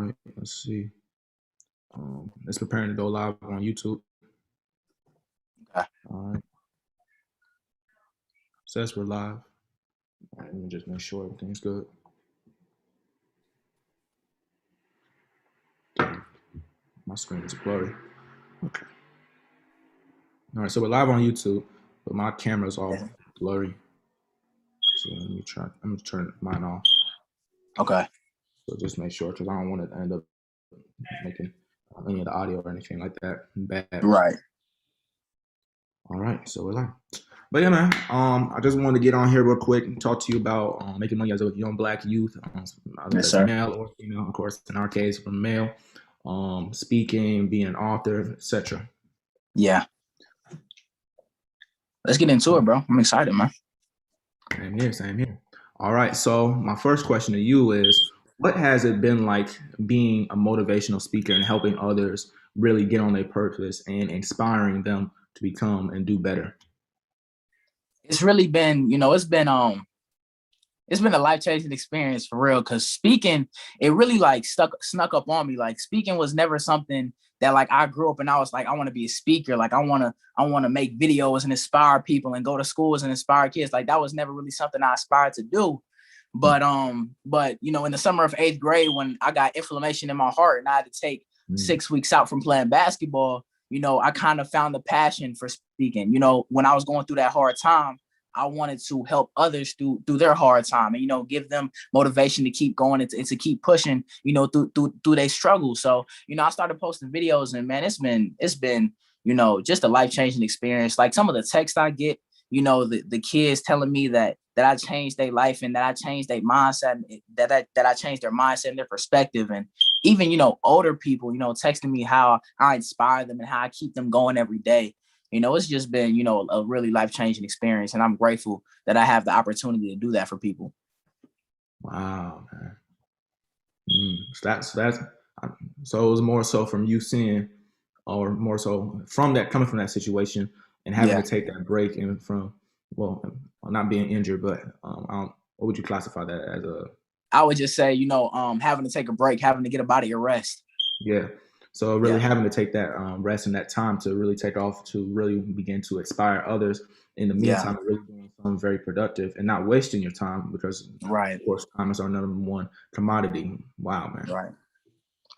right, let's see. It's preparing to go live on YouTube. Okay. All right. Says we're live. All right, let me just make sure everything's good. My screen is blurry. Okay. All right, so we're live on YouTube, but my camera's all blurry. So let me try. I'm gonna turn mine off. Okay. So just make sure, because I don't want it to end up making any of the audio or anything like that bad. Right. All right, so we're live. But yeah, man, I just wanted to get on here real quick and talk to you about making money as a young Black youth, Yes, sir. male or female, of course. In our case, from male, speaking, being an author, etc. Yeah. Let's get into it, bro. I'm excited, man. Same here. All right, so my first question to you is, what has it been like being a motivational speaker and helping others really get on their purpose and inspiring them to become and do better? It's really been, it's been a life-changing experience for real, because speaking, it really like snuck up on me. Like, speaking was never something that like I grew up and I was like, I want to be a speaker. Like, I want to make videos and inspire people and go to schools and inspire kids. Like, that was never really something I aspired to do. But in the summer of 8th grade, when I got inflammation in my heart and I had to take 6 weeks out from playing basketball, I kind of found the passion for speaking. When I was going through that hard time, I wanted to help others through their hard time and, give them motivation to keep going and to keep pushing, through their struggles. So, I started posting videos, and man, it's been, just a life-changing experience. Like, some of the text I get, the kids telling me that I changed their life and that I changed their mindset, that I changed their mindset and their perspective. And even, older people, texting me how I inspire them and how I keep them going every day. It's just been, a really life-changing experience. And I'm grateful that I have the opportunity to do that for people. Wow, man. So it was more so from you seeing, or more so from that, coming from that situation and having to take that break and from, well, not being injured, but what would you classify that as? I would just say, having to take a break, having to get a body a rest. Yeah. So really having to take that rest and that time to really take off, to really begin to inspire others in the meantime, really doing something very productive and not wasting your time, because right, of course, time is our number one commodity. Wow, man. Right.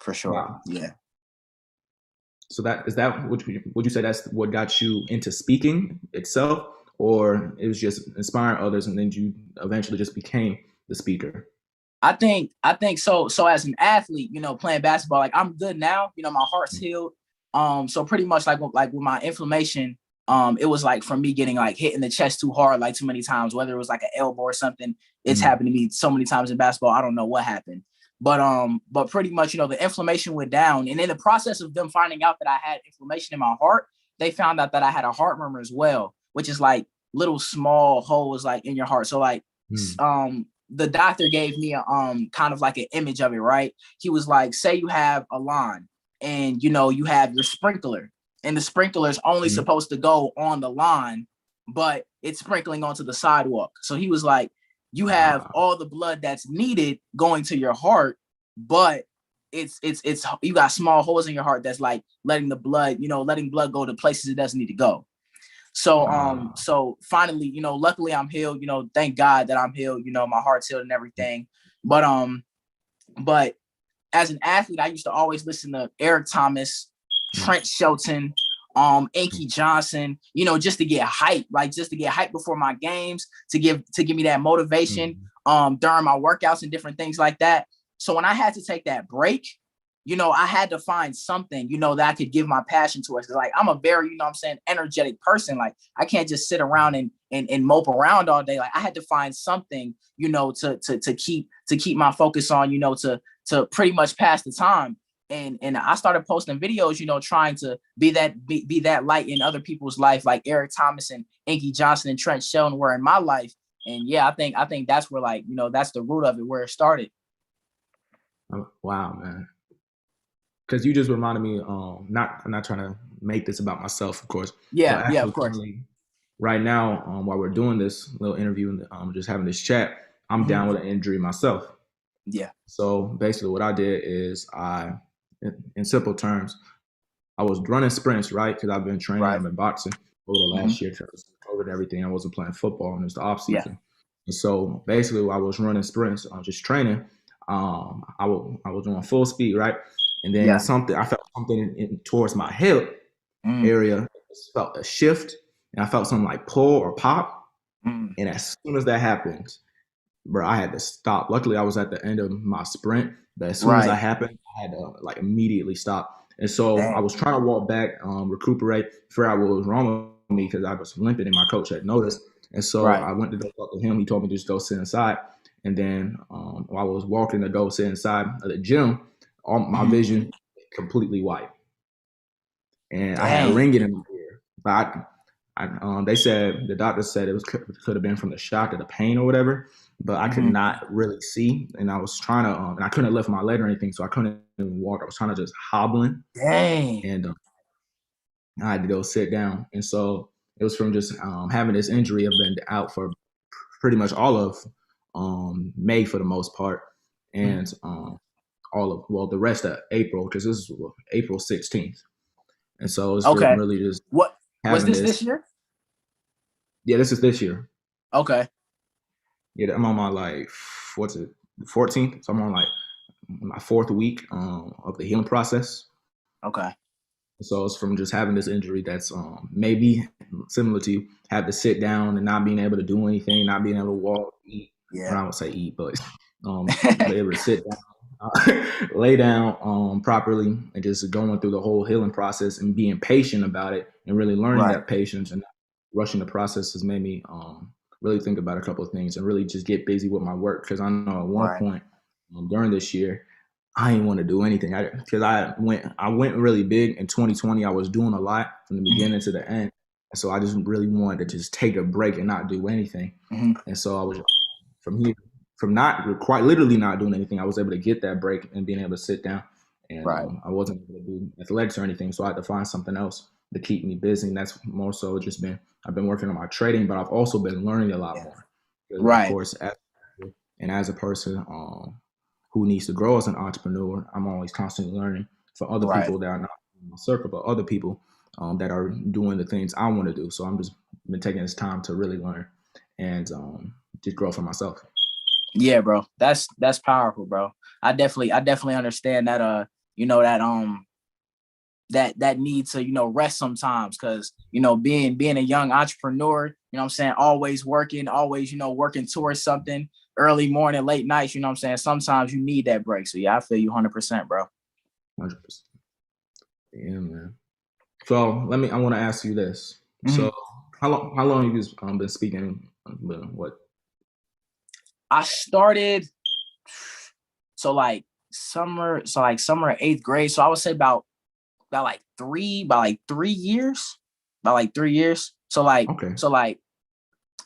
For sure. Wow. Yeah. So would you say that's what got you into speaking itself, or it was just inspiring others and then you eventually just became the speaker? I think so. So as an athlete, playing basketball, like, I'm good now, my heart's healed. So pretty much like with my inflammation, it was like from me getting like hit in the chest too hard, like too many times, whether it was like an elbow or something. It's happened to me so many times in basketball. I don't know what happened, but pretty much, the inflammation went down. And in the process of them finding out that I had inflammation in my heart, they found out that I had a heart murmur as well, which is like little small holes like in your heart. So like, the doctor gave me a kind of like an image of it, right? He was like, say you have a lawn and you have your sprinkler, and the sprinkler is only supposed to go on the lawn, but it's sprinkling onto the sidewalk. So he was like, you have all the blood that's needed going to your heart, but it's you got small holes in your heart that's like letting blood go to places it doesn't need to go. So, so finally, luckily I'm healed, thank God that I'm healed, my heart's healed and everything. But as an athlete, I used to always listen to Eric Thomas, Trent Shelton, Inky Johnson, just to get hype, before my games, to give me that motivation, during my workouts and different things like that. So when I had to take that break, I had to find something, that I could give my passion towards. Like, I'm a very, energetic person. Like, I can't just sit around and mope around all day. Like, I had to find something, to keep my focus on, to pretty much pass the time. And I started posting videos, trying to be that light in other people's life, like Eric Thomas and Inky Johnson and Trent Shelton were in my life. And yeah, I think that's where, like, that's the root of it, where it started. Oh, wow, man. Because you just reminded me, I'm not trying to make this about myself, of course. Yeah, of course. Right now, while we're doing this little interview and just having this chat, I'm down with an injury myself. Yeah. So basically, what I did is in simple terms, I was running sprints, right? Because I've been training, Right. I've been boxing over the Hmm. last year because COVID and everything. I wasn't playing football and it was the off Yeah. season. And so basically, while I was running sprints, I was just training. I was doing full speed, right? And then Yeah. I felt something towards my hip Mm. area. I felt a shift, and I felt something like pull or pop. Mm. And as soon as that happened, bro, I had to stop. Luckily, I was at the end of my sprint, but as soon as that Right. happened, I had to like immediately stop. And so I Dang. was trying to walk back, recuperate, figure out what was wrong with me because I was limping, and my coach had noticed. And so Right. I went to go talk to him. He told me to just go sit inside. And then while I was walking to go sit inside of the gym, all my Hmm. vision completely white, and I had Dang. ringing in my ear. But they said the doctor said could have been from the shock or the pain or whatever, but I could Hmm. not really see, and I was trying to, and I couldn't lift my leg or anything, so I couldn't even walk. I was trying to just hobbling, Dang. and I had to go sit down, and so it was from just having this injury. I've been out for pretty much all of May for the most part, Mhm. and the rest of April because this is April 16th, and so it's been Okay. really just What was having this this. year? Yeah, this is this year. Okay. Yeah, I'm on my like what's it, 14th. So I'm on like my fourth week of the healing process. Okay. So it's from just having this injury that's maybe similar to you, have to sit down and not being able to do anything, not being able to walk, eat. Well, Yeah. I would say eat, but be able to sit down, lay down properly, and just going through the whole healing process and being patient about it and really learning Right. that patience and not rushing the process has made me really think about a couple of things and really just get busy with my work because I know at one Right. point during this year I didn't want to do anything because I went really big in 2020. I was doing a lot from the Hmm. beginning to the end, and so I just really wanted to just take a break and not do anything. Hmm. And so I was from here from not quite literally not doing anything. I was able to get that break and being able to sit down, and Right. I wasn't able to do athletics or anything, so I had to find something else to keep me busy. And that's more so just been I've been working on my trading, but I've also been learning a lot Yeah. more because of Right. course as a person who needs to grow as an entrepreneur. I'm always constantly learning for other Right. people that are not in my circle, but other people that are doing the things I want to do. So I'm just been taking this time to really learn and just grow for myself. Yeah, bro. That's powerful, bro. I definitely understand that that need to, rest sometimes because, being a young entrepreneur, I'm saying, always working, always, working towards something early morning, late nights, I'm saying? Sometimes you need that break. So yeah, I feel you 100%, bro. 100%. Yeah, man. So I want to ask you this. Mhm. So how long you been speaking? What? I started so like summer of 8th grade. So I would say about like 3 years. About like 3 years. So like Okay. so like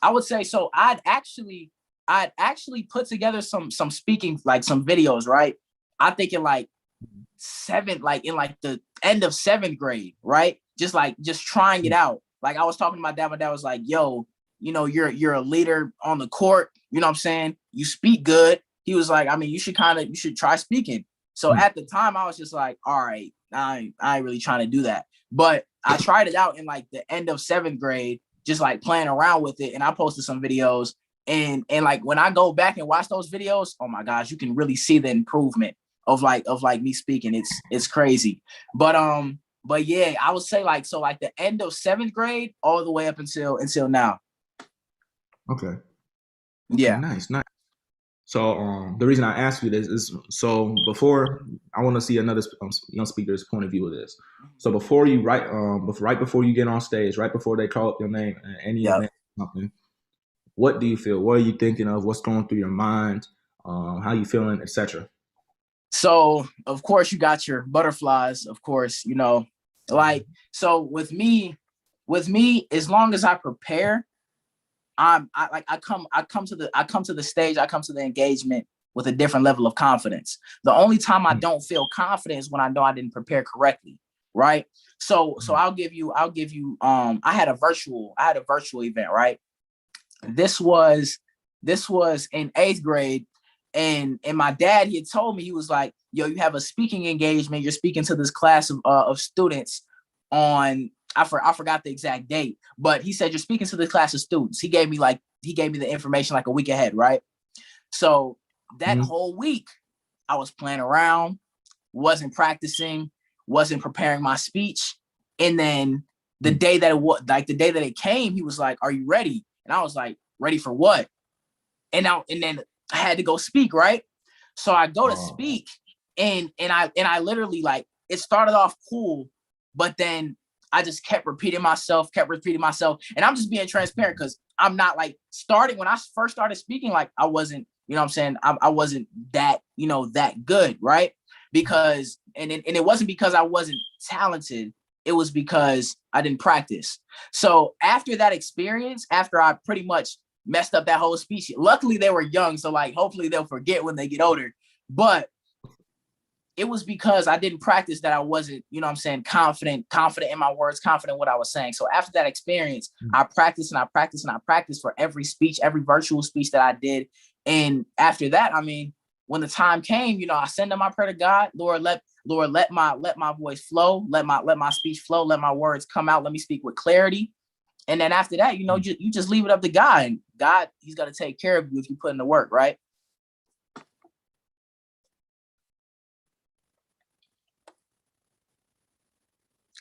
I would say so I'd actually put together some speaking, like some videos, right? I think in like the end of 7th grade, right? Just trying it out. Like I was talking to my dad. My dad was like, "Yo, you're a leader on the court. You know what I'm saying? You speak good." He was like, "I mean, you should try speaking." So Mm. at the time, I was just like, "All right, I ain't really trying to do that." But I tried it out in like the end of 7th grade, just like playing around with it, and I posted some videos. And like when I go back and watch those videos, oh my gosh, you can really see the improvement of me speaking. It's crazy. But yeah, I would say like the end of 7th grade all the way up until now. Okay. Okay. Yeah. Nice. Nice. So the reason I ask you this is so before I want to see another young speaker's point of view of this. So before you right before you get on stage, right before they call up your name at any Yeah. event, or something, what do you feel? What are you thinking of? What's going through your mind? How you feeling, etc. So of course you got your butterflies, of course, like so with me, as long as I prepare, I come to the stage, I come to the engagement with a different level of confidence. The only time I don't feel confident is when I know I didn't prepare correctly, right? So I had a virtual event, right? This was in 8th grade, And my dad, he had told me, he was like, yo, you have a speaking engagement. You're speaking to this class of students on, I forgot the exact date, but he said, you're speaking to the class of students. He gave me the information like a week ahead, right? So that whole week, I was playing around, wasn't practicing, wasn't preparing my speech. And then the day that it came, he was like, are you ready? And I was like, ready for what? And then I had to go speak, right? So I go to speak, and I literally, like, it started off cool, but then I just kept repeating myself. And I'm just being transparent, because I'm not, like, starting when I first started speaking, like, I wasn't, you know what I'm saying? I wasn't that, that good, right? Because, and it wasn't because I wasn't talented. It was because I didn't practice. So after that experience, after I pretty much messed up that whole speech, luckily they were young, so, like, hopefully they'll forget when they get older. But it was because I didn't practice that I wasn't, confident in my words, confident in what I was saying. So after that experience, I practiced for every speech, every virtual speech that I did. And after that, I mean, when the time came, I sent up my prayer to God. Lord, let my voice flow, let my speech flow, let my words come out, let me speak with clarity. And then after that, you just leave it up to God, and God, he's going to take care of you if you put in the work, right?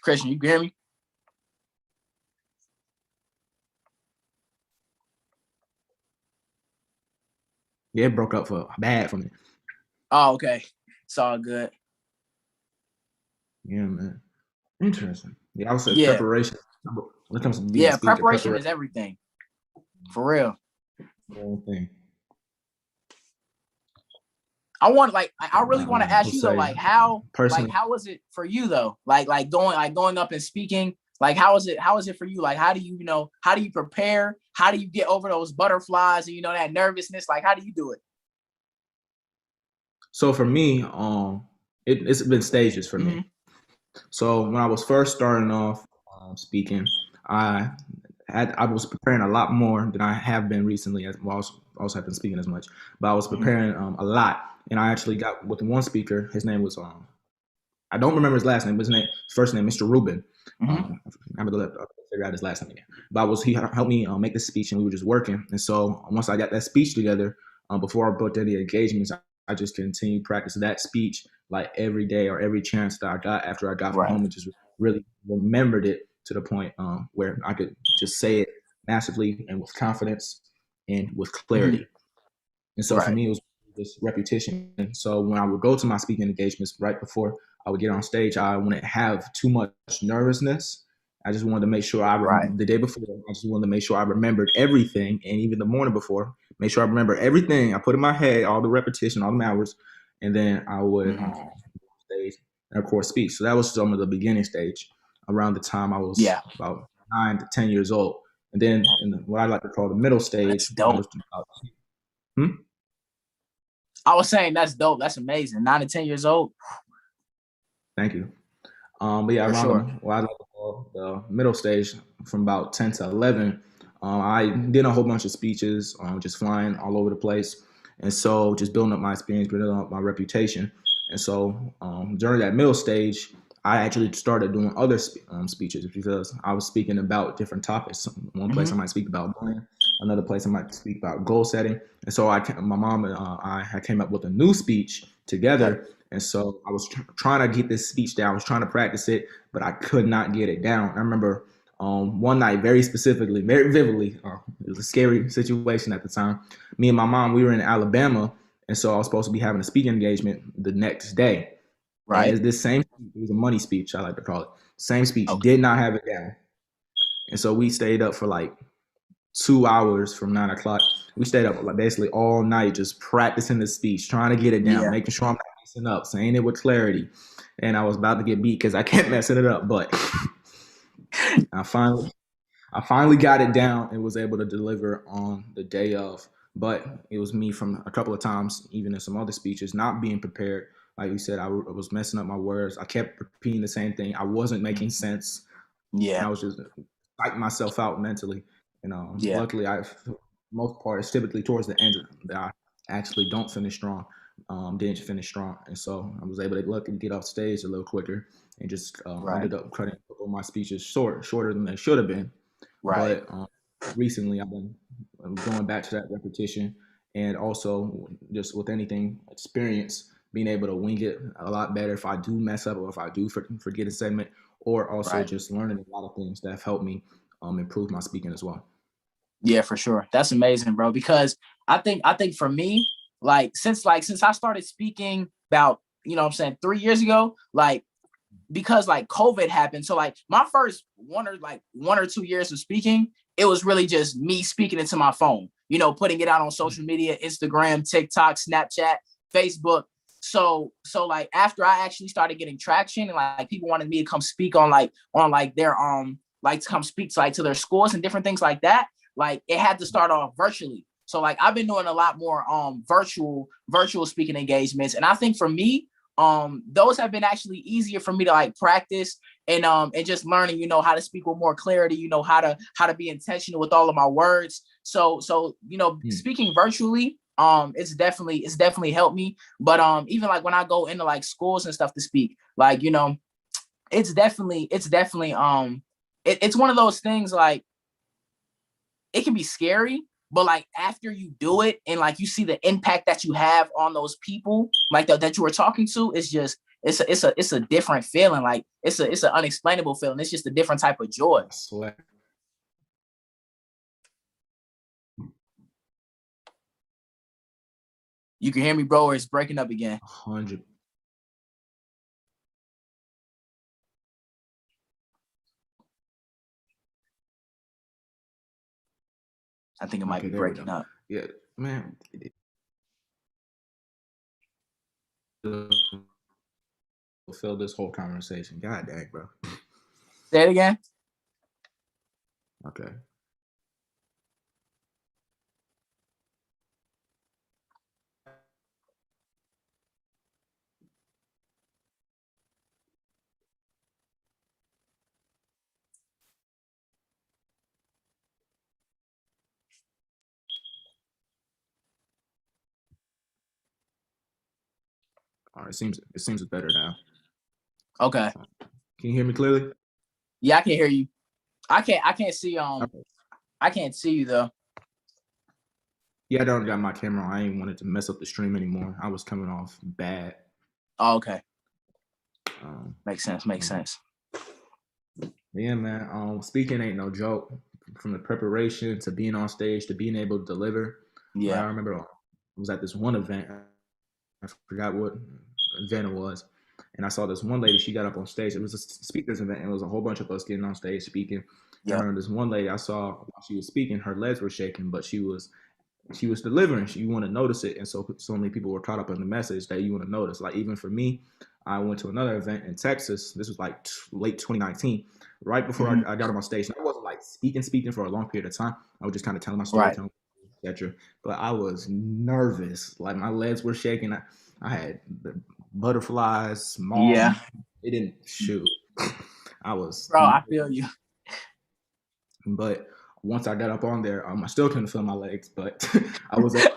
Christian, you can hear me? Yeah, it broke up bad for me. Oh, okay. It's all good. Yeah, man. Interesting. Yeah, I would say preparation. When it comes to being a speaker, preparation is everything. For real. Thing. I really want to ask you though, like, how was it for you though? Like going up and speaking, like, how is it for you? Like, how do you prepare? How do you get over those butterflies and, that nervousness? Like, how do you do it? So for me, it's been stages for me. So when I was first starting off speaking, I was preparing a lot more than I have been recently. I also have been speaking as much, but I was preparing a lot. And I actually got with one speaker. His name was I don't remember his last name, but his first name, Mr. Rubin. I'm gonna figure out his last name again. But he helped me make the speech, and we were just working. And so once I got that speech together, before I booked any engagements, I just continued practicing that speech like every day or every chance that I got after I got from home, and just really remembered it to the point where I could just say it massively and with confidence and with clarity. And so for me, it was this repetition. And so when I would go to my speaking engagements right before I would get on stage, I wouldn't have too much nervousness. I just wanted to make sure the day before, I just wanted to make sure I remembered everything. And even the morning before, make sure I remember everything I put in my head, all the repetition, all the hours. And then I would stage and, of course, speak. So that was some of the beginning stage around the time I was about 9 to 10 years old. And then in what I like to call the middle stage, that's dope. I was saying that's dope. That's amazing. 9 to 10 years old. Thank you. But yeah, around what I like to call the middle stage, from about 10 to 11, I did a whole bunch of speeches, just flying all over the place. And so just building up my experience, building up my reputation. And so during that middle stage, I actually started doing other speeches, because I was speaking about different topics. One place I might speak about bullying, another place I might speak about goal setting. And so my mom and I came up with a new speech together. And so I was trying to get this speech down. I was trying to practice it, but I could not get it down. I remember one night, very specifically, very vividly, it was a scary situation at the time. Me and my mom, we were in Alabama, and so I was supposed to be having a speaking engagement the next day. Right. And this same speech, it was a money speech, I like to call it. Same speech, did not have it down. And so we stayed up for like 2 hours from 9 o'clock. We stayed up like basically all night just practicing the speech, trying to get it down, making sure I'm not messing up, saying it with clarity. And I was about to get beat because I kept messing it up, but I finally got it down and was able to deliver on the day of. But it was me from a couple of times, even in some other speeches, not being prepared. Like you said, I was messing up my words. I kept repeating the same thing. I wasn't making sense. Yeah. And I was just psyching myself out mentally. Luckily, for the most part, it's typically towards the end that I actually don't finish strong, didn't finish strong. And so I was able to luckily get off stage a little quicker and just Right. ended up cutting a couple of my speeches shorter than they should have been. Right. But recently I've been going back to that repetition, and also just with anything experience, being able to wing it a lot better if I do mess up or if I do forget a segment, or also Right. just learning a lot of things that have helped me improve my speaking as well. Yeah, for sure. That's amazing, bro. Because I think for me, since I started speaking about, what I'm saying, 3 years ago, because COVID happened. So my first 1 or 2 years of speaking, it was really just me speaking into my phone, putting it out on social media, Instagram, TikTok, Snapchat, Facebook. So after I actually started getting traction and people wanted me to come speak on their to come speak to their schools and different things like that, it had to start off virtually. So I've been doing a lot more virtual speaking engagements. And I think for me, those have been actually easier for me to practice and just learning, how to speak with more clarity, how to be intentional with all of my words. So speaking virtually, it's definitely helped me. But even when I go into schools and stuff to speak, it's definitely it's one of those things, it can be scary, but after you do it and you see the impact that you have on those people that you were talking to, it's a different feeling. It's an unexplainable feeling. It's just a different type of joy. I swear. You can hear me, bro, or it's breaking up again. 100. I think it might be breaking up. Yeah, man. Fill this whole conversation. God dang, bro. Say it again. Okay. All right. It seems it's better now. Okay. Can you hear me clearly? Yeah, I can hear you. I can't see Okay. I can't see you though. Yeah, I don't got my camera on. I ain't wanted to mess up the stream anymore. I was coming off bad. Oh, okay. Makes um, sense. Yeah, man. Speaking ain't no joke. From the preparation to being on stage to being able to deliver. Right. I Yeah. remember I was at this one event. I forgot what event it was. And I saw this one lady, she got up on stage. It was a speakers event, and it was a whole bunch of us getting on stage speaking. And I Yeah. remember this one lady I saw while she was speaking, her legs were shaking, but she was delivering. You want to notice it. And so many people were caught up in the message that you want to notice. Even for me, I went to another event in Texas. This was late 2019, right before I got on my stage. And I wasn't speaking for a long period of time. I was just kind of telling my story, Right. etc. But I was nervous. My legs were shaking. I had the butterflies, small. Yeah. It didn't shoot. I was. Bro, I feel you. But once I got up on there, I still couldn't feel my legs, but I was able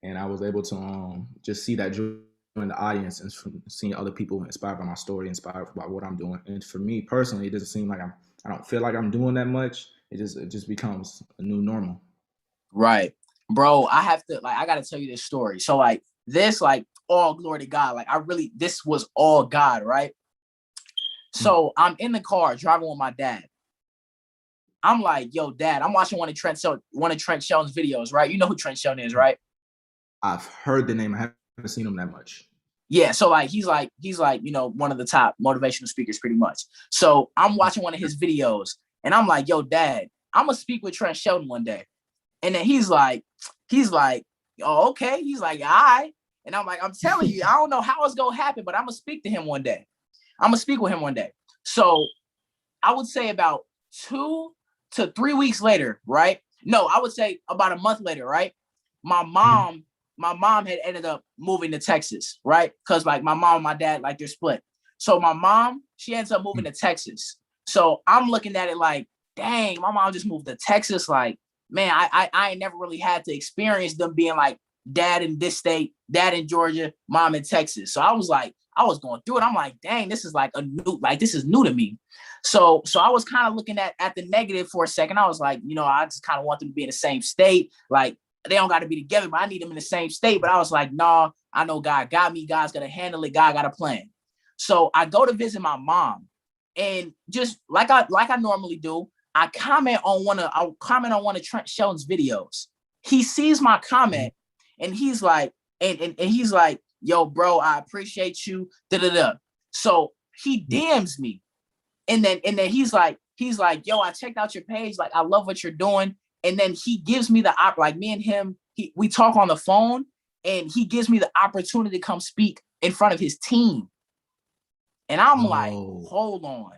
and I was able to just see that joy in the audience and seeing other people inspired by my story, inspired by what I'm doing. And for me personally, it doesn't seem like I don't feel like I'm doing that much. It just becomes a new normal. Right. Bro, I gotta tell you this story. So this, all glory to God. This was all God, right? So I'm in the car driving with my dad. I'm like, yo, Dad, I'm watching one of Trent Shelton's videos, right? You know who Trent Shelton is, right? I've heard the name. I haven't seen him that much. Yeah, so he's one of the top motivational speakers pretty much. So I'm watching one of his videos and I'm like, yo, Dad, I'm gonna speak with Trent Shelton one day. And then he's like, oh, okay. He's like, all right. And I'm like, I'm telling you, I don't know how it's gonna happen, but I'm gonna speak to him one day. I'm gonna speak with him one day. So I would say about 2 to 3 weeks later, right? No, I would say about a month later, right? My mom had ended up moving to Texas, right? Because my mom and my dad, they're split. So my mom, she ends up moving to Texas. So I'm looking at it dang, my mom just moved to Texas. man, I ain't never really had to experience them being like dad in this state, dad in Georgia, mom in Texas. So I was like, I was going through it. I'm like, dang, this is like this is new to me. So I was kind of looking at the negative for a second. I was like, I just kind of want them to be in the same state. Like, they don't got to be together, but I need them in the same state. But I was like, nah, I know God got me. God's going to handle it. God got a plan. So I go to visit my mom, and just like I normally do, I comment on one of Trent Shelton's videos. He sees my comment, and he's like, and he's like, yo, bro, I appreciate you. So he DMs me, and then he's like, yo, I checked out your page. Like, I love what you're doing. And then he gives me the like, me and him, we talk on the phone, and he gives me the opportunity to come speak in front of his team. And I'm like, hold on.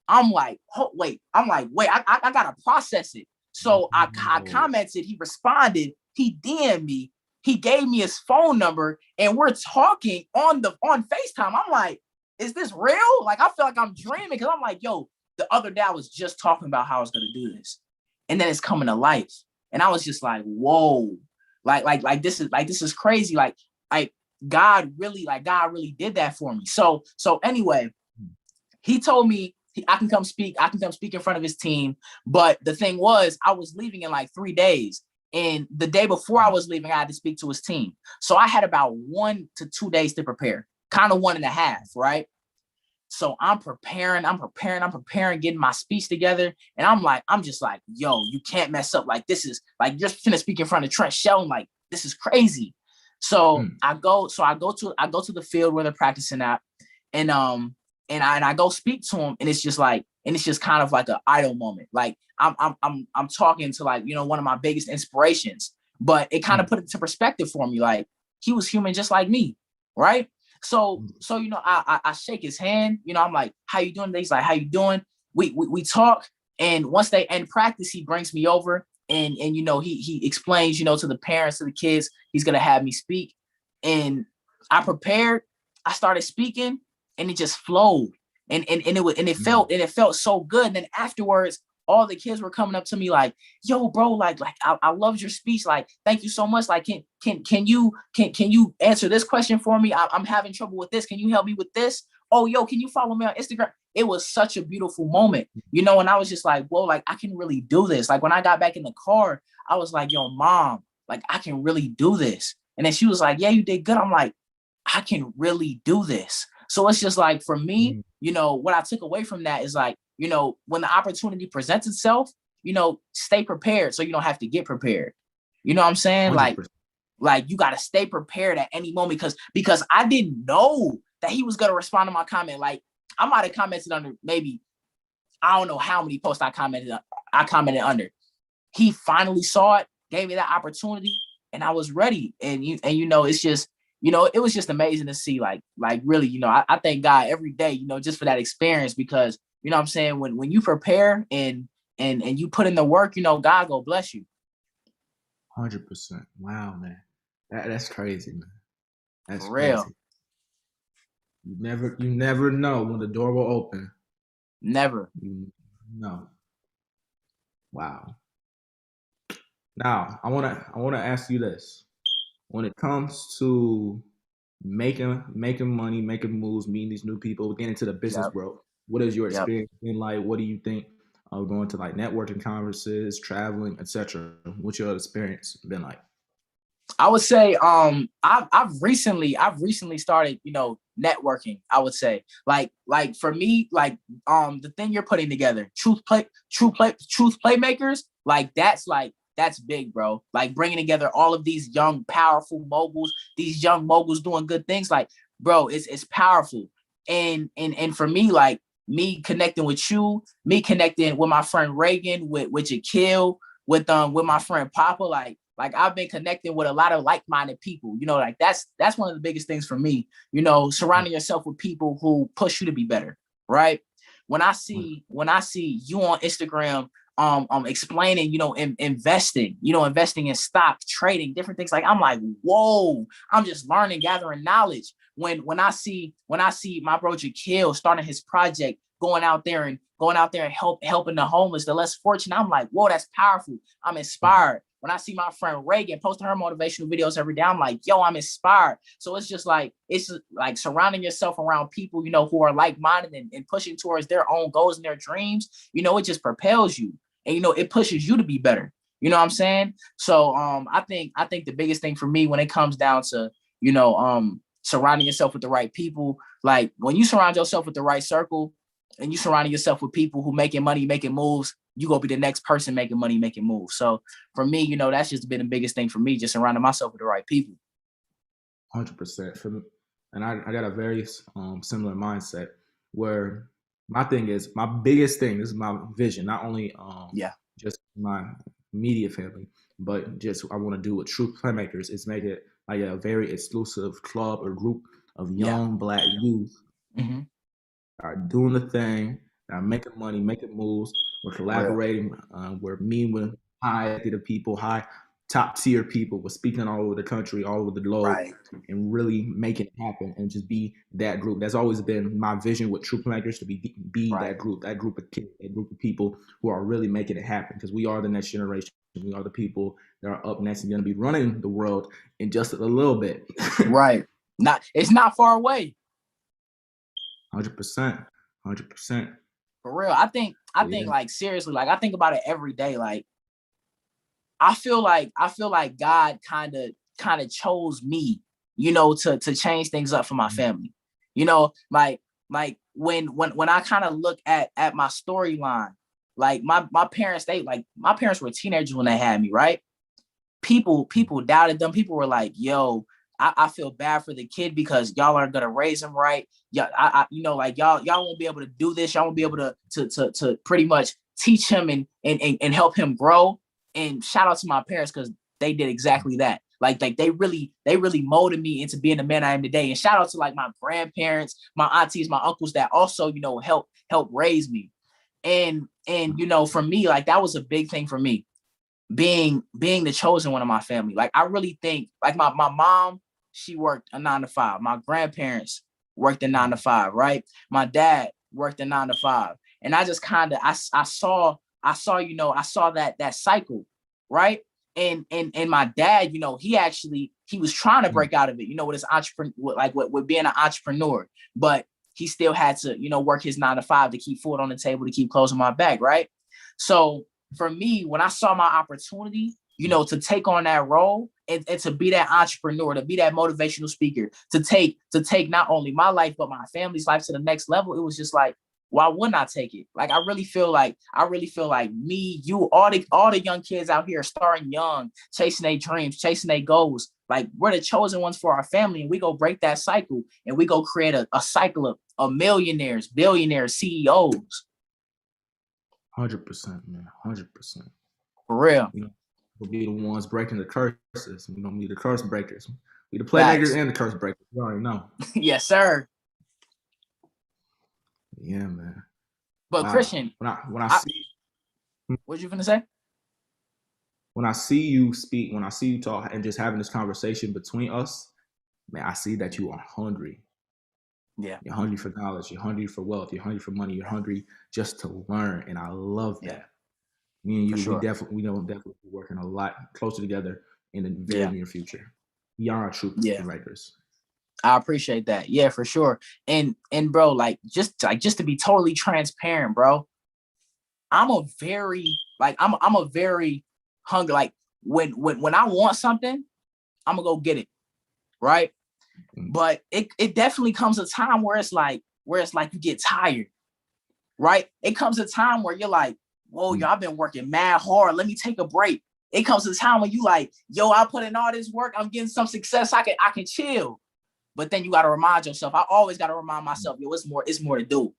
I'm like, wait, I gotta process it. So I commented, he responded, he DM'd me, he gave me his phone number, and we're talking on FaceTime. I'm like, is this real? Like, I feel like I'm dreaming, because I'm like, yo, the other day I was just talking about how I was gonna do this, and then it's coming to life. And I was just like, whoa, like this is crazy. Like God really did that for me. So anyway, he told me I can come speak in front of his team. But the thing was, I was leaving in like 3 days. And the day before I was leaving, I had to speak to his team. So I had about 1 to 2 days to prepare, kind of 1.5, right? So I'm preparing, getting my speech together. And I'm just like, yo, you can't mess up. Like, this is like, you're finna speak in front of Trent Shelton. Like, this is crazy. So I go to the field where they're practicing at, and I go speak to him, and it's just kind of like an idol moment. Like, I'm talking to, like, one of my biggest inspirations, but it kind of put it into perspective for me. Like, he was human just like me, right? So I shake his hand. I'm like, how you doing? He's like, how you doing? We talk, and once they end practice, he brings me over, and he explains, to the parents, to the kids, he's gonna have me speak. And I prepared. I started speaking, and it just flowed, and it felt so good. And then afterwards, all the kids were coming up to me like, yo, bro, like I loved your speech. Like, thank you so much. Like, can you answer this question for me? I'm having trouble with this. Can you help me with this? Oh, yo, can you follow me on Instagram? It was such a beautiful moment, and I was just like, whoa, like, I can really do this. Like, when I got back in the car, I was like, yo, mom, like, I can really do this. And then she was like, yeah, you did good. I'm like, I can really do this. So it's just like, for me, what I took away from that is like, when the opportunity presents itself, stay prepared, so you don't have to get prepared. You know what I'm saying? 100%. Like you got to stay prepared at any moment, because I didn't know that he was going to respond to my comment. Like, I might have commented under, maybe, I don't know how many posts I commented under. He finally saw it, gave me that opportunity, and I was ready. And it's just, it was just amazing to see, like really, I thank God every day, just for that experience, because, you know what I'm saying, when you prepare and you put in the work, God go bless you. 100%. Wow, man. That's crazy, man. That's for real. Crazy. You never know when the door will open. Never. No. Wow. Now, I wanna ask you this. When it comes to making money, making moves, meeting these new people, getting into the business world, what is your experience been like? What do you think of going to like networking conferences, traveling, etc.? What's your experience been like? I would say I've recently started, networking. I would say like for me, like the thing you're putting together, truth playmakers, like that's big, bro. Like, bringing together all of these young, powerful moguls, these young moguls doing good things. Like, bro, it's powerful. And for me, like, me connecting with you, me connecting with my friend Reagan, with Jakil, with my friend Papa, like I've been connecting with a lot of like-minded people. Like, that's one of the biggest things for me. Surrounding yourself with people who push you to be better, right? When I see you on Instagram, explaining, investing in stock, trading, different things, like, I'm like, whoa, I'm just learning, gathering knowledge. When I see my bro Jakil starting his project, going out there and helping the homeless, the less fortunate. I'm like, whoa, that's powerful. I'm inspired. When I see my friend Reagan posting her motivational videos every day, I'm like, yo, I'm inspired. So it's like surrounding yourself around people, who are like-minded and pushing towards their own goals and their dreams. It just propels you, and it pushes you to be better. You know what I'm saying? So I think the biggest thing for me when it comes down to surrounding yourself with the right people, like when you surround yourself with the right circle and you surrounding yourself with people who making money, making moves, you gonna be the next person making money, making moves. So for me, that's just been the biggest thing for me, just surrounding myself with the right people. 100%. And I got a very similar mindset where my thing is, my biggest thing is my vision, not only just my immediate family, but just I want to do with True Playmakers is make it like a very exclusive club or group of young Black youth are doing the thing, are making money, making moves. We're collaborating. We're meeting with high executive people, high top tier people. We're speaking all over the country, all over the globe, and really making it happen and just be that group. That's always been my vision with True Playmakers, to be that group of kids, that group of people who are really making it happen, because we are the next generation. We are the people that are up next and going to be running the world in just a little bit. It's not far away. 100%. For real. I think like seriously, like I think about it every day. Like I feel like God kind of chose me, to change things up for my family. Like when I kind of look at my storyline, like my parents, my parents were teenagers when they had me, right? People doubted them. People were like, yo, I feel bad for the kid because y'all aren't gonna raise him right. Yeah, like y'all won't be able to do this. Y'all won't be able to pretty much teach him and help him grow. And shout out to my parents, because they did exactly that. Like they really molded me into being the man I am today. And shout out to like my grandparents, my aunties, my uncles that also help raise me. And for me, like that was a big thing for me, being the chosen one of my family. Like I really think like my mom, she worked a 9 to 5. My grandparents worked a 9 to 5, right? My dad worked a 9 to 5. And I just kind of, I saw that cycle, right? And my dad, he was trying to break out of it, with his entrepreneur, like with being an entrepreneur, but he still had to, work his 9 to 5 to keep food on the table, to keep clothes on my back, right? So for me, when I saw my opportunity, to take on that role and to be that entrepreneur, to be that motivational speaker, to take not only my life, but my family's life to the next level, it was just like, why wouldn't I take it? Like, I really feel like me, you, all the young kids out here starting young, chasing their dreams, chasing their goals. Like, we're the chosen ones for our family, and we go break that cycle, and we go create a cycle of millionaires, billionaires, CEOs. 100%, man. 100%. For real. We'll be the ones breaking the curses. We don't be the curse breakers. We the playmakers and the curse breakers. You already know. Yes, sir. Yeah, man. But Christian, when I see, what you gonna say? When I see you speak, when I see you talk, and just having this conversation between us, man, I see that you are hungry. Yeah. You're hungry for knowledge. You're hungry for wealth. You're hungry for money. You're hungry just to learn, and I love that. Yeah. Me and you, we definitely be working a lot closer together in the very near future. Beyond our True Playmakers. I appreciate that. Yeah, for sure. And bro, like just to be totally transparent, bro, I'm a very hungry. Like when I want something, I'm gonna go get it, right? But it definitely comes a time where it's like you get tired, right? It comes a time where you're like, whoa, yo, I've been working mad hard. Let me take a break. It comes a time when you like, yo, I put in all this work. I'm getting some success. I can chill. But then you got to remind yourself. I always got to remind myself, yo, it's more to do.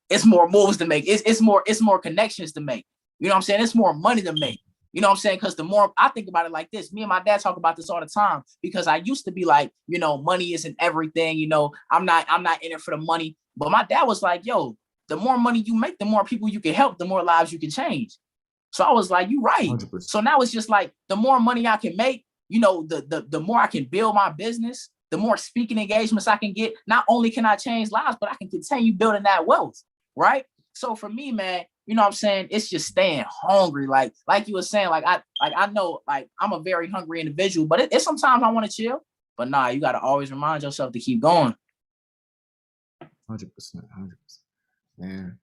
It's more moves to make. It's more connections to make. You know what I'm saying? It's more money to make. You know what I'm saying? Because the more I think about it like this, me and my dad talk about this all the time, because I used to be like, money isn't everything. I'm not in it for the money. But my dad was like, yo, the more money you make, the more people you can help, the more lives you can change. So I was like, you right. 100%. So now it's just like, the more money I can make, the more I can build my business, the more speaking engagements I can get. Not only can I change lives, but I can continue building that wealth. right? So for me, man, you know what I'm saying? It's just staying hungry. Like you were saying, I know, like, I'm a very hungry individual, but it's sometimes I want to chill. But nah, you got to always remind yourself to keep going. 100%, 100%. Man,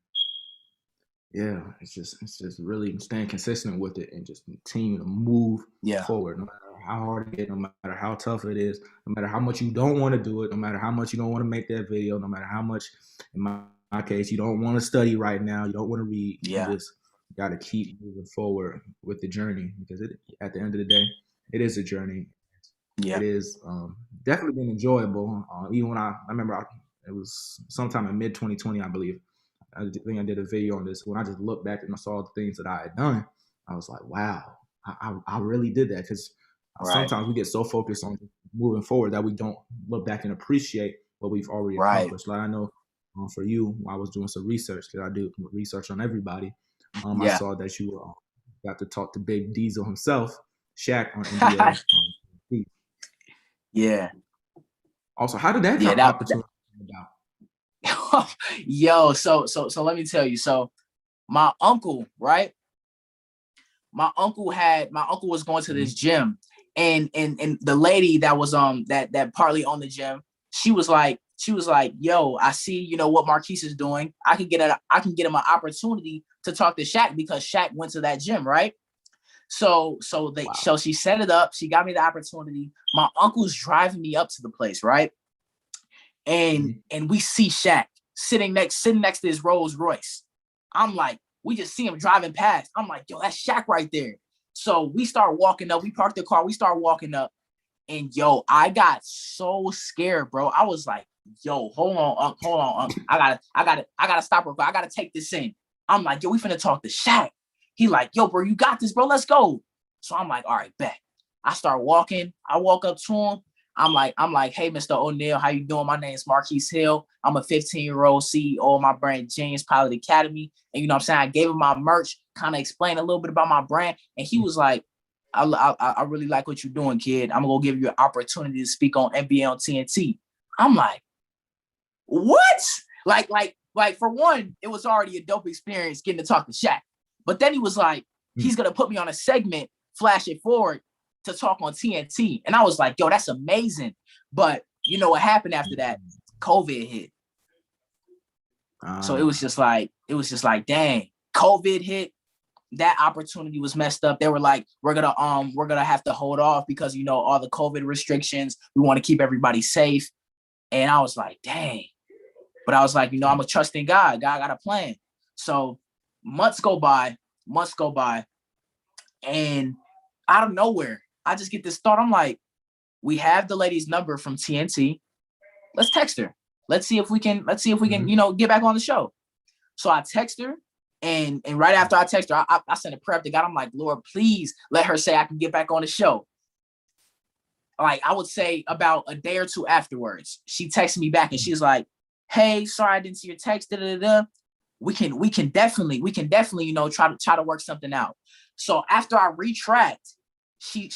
yeah, it's just really staying consistent with it and just continue to move forward, no matter how hard it is, no matter how tough it is, no matter how much you don't want to do it, no matter how much you don't want to make that video, no matter how much, in my case, you don't want to study right now, you don't want to read. You just got to keep moving forward with the journey, because at the end of the day, it is a journey. It is definitely been enjoyable. Even when I remember it was sometime in mid 2020, I believe. I think I did a video on this. When I just looked back and I saw the things that I had done, I was like, wow, I really did that. Because sometimes we get so focused on moving forward that we don't look back and appreciate what we've already accomplished. Like I know for you, I was doing some research, because I do research on everybody. I saw that you got to talk to Big Diesel himself, Shaq, on NBA. Yeah. Also, how did that opportunity come about? Yo, so let me tell you. So my uncle, right? My uncle was going to this gym, and the lady that was that partly owned the gym, she was like, yo, I see, you know, what Marquis is doing. I can get him an opportunity to talk to Shaq, because Shaq went to that gym, right? So she set it up. She got me the opportunity. My uncle's driving me up to the place, right? And we see Shaq sitting next to his Rolls Royce. I'm like, we just see him driving past. I'm like, yo, that's Shaq right there. So we start walking up. We parked the car. We start walking up. And yo, I got so scared, bro. I was like, yo, hold on. I gotta stop real quick. I gotta take this in. I'm like, yo, we finna talk to Shaq. He like, yo, bro, you got this, bro. Let's go. So I'm like, all right, bet. I start walking. I walk up to him. I'm like, hey, Mr. O'Neal, how you doing? My name is Marquis Hill. I'm a 15-year-old CEO of my brand, Genius Pilot Academy. And you know what I'm saying? I gave him my merch, kind of explained a little bit about my brand. And he was like, I really like what you're doing, kid. I'm going to give you an opportunity to speak on NBA on TNT. I'm like, what? Like for one, it was already a dope experience getting to talk to Shaq. But then he was like, he's going to put me on a segment, flash it forward, to talk on TNT. And I was like, yo, that's amazing. But you know what happened after that? COVID hit. So it was just like, dang, COVID hit. That opportunity was messed up. They were like, we're gonna have to hold off because, you know, all the COVID restrictions. We want to keep everybody safe. And I was like, dang. But I was like, you know, I'm a trusting God. God got a plan. So months go by, and out of nowhere, I just get this thought. I'm like, we have the lady's number from TNT. Let's text her. Let's see if we can, you know, get back on the show. So I text her, and right after I text her, I sent a prayer to God. I'm like, Lord, please let her say I can get back on the show. Like, I would say about a day or two afterwards, she texted me back and she's like, hey, sorry, I didn't see your text. We can definitely, you know, try to work something out. So after I retract, she